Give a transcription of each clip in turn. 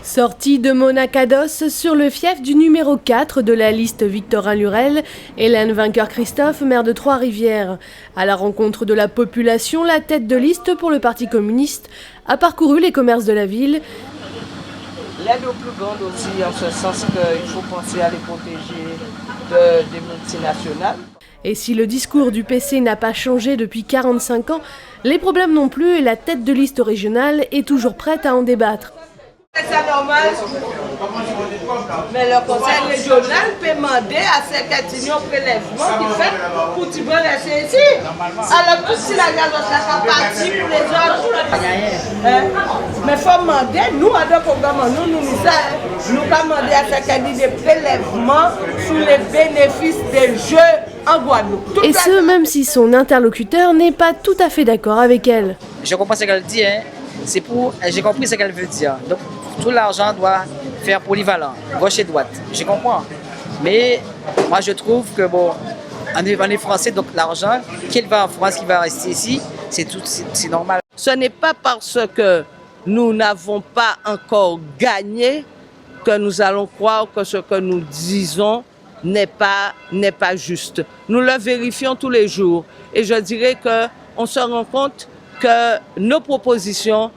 Sortie de Monacados sur le fief du numéro 4 de la liste Victorin Lurel, Hélène Vainqueur-Christophe, maire de Trois-Rivières. À la rencontre de la population, la tête de liste pour le Parti communiste a parcouru les commerces de la ville. L'aide aux plus grandes aussi, en ce sens qu'il faut penser à les protéger des multinationales. Et si le discours du PC n'a pas changé depuis 45 ans, les problèmes non plus et la tête de liste régionale est toujours prête à en débattre. C'est normal, mais le conseil régional peut demander à ces cantines un prélèvement qui fait pour tu veux rester ici. Alors que si la gaz est partie pour les autres, mais il faut demander, nous, à deux programmes, nous demander à ces cantines des prélèvements sur les bénéfices des jeux en Guadeloupe. Et ce, même si son interlocuteur n'est pas tout à fait d'accord avec elle. Je comprends ce qu'elle dit, hein. J'ai compris ce qu'elle veut dire. Donc, tout l'argent doit faire polyvalent, gauche et droite. Je comprends. Mais moi, je trouve que, bon, on est français, donc l'argent, qu'il va en France, qu'il va rester ici, c'est normal. Ce n'est pas parce que nous n'avons pas encore gagné que nous allons croire que ce que nous disons n'est pas juste. Nous le vérifions tous les jours. Et je dirais qu'on se rend compte que nos propositions,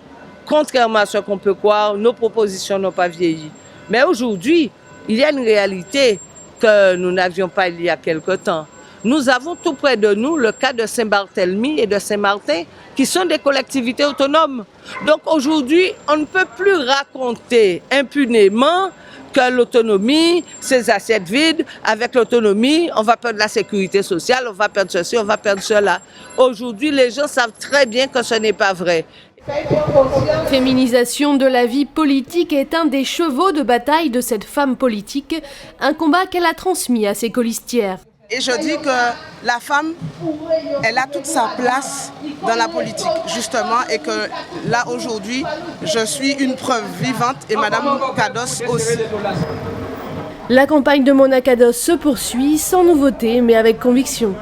contrairement à ce qu'on peut croire, nos propositions n'ont pas vieilli. Mais aujourd'hui, il y a une réalité que nous n'avions pas il y a quelque temps. Nous avons tout près de nous le cas de Saint-Barthélemy et de Saint-Martin, qui sont des collectivités autonomes. Donc aujourd'hui, on ne peut plus raconter impunément que l'autonomie, ces assiettes vides, avec l'autonomie, on va perdre la sécurité sociale, on va perdre ceci, on va perdre cela. Aujourd'hui, les gens savent très bien que ce n'est pas vrai. Féminisation de la vie politique est un des chevaux de bataille de cette femme politique, un combat qu'elle a transmis à ses colistières. Et je dis que la femme, elle a toute sa place dans la politique, justement, et que là, aujourd'hui, je suis une preuve vivante, et Madame Cados aussi. La campagne de Monacados se poursuit sans nouveauté, mais avec conviction.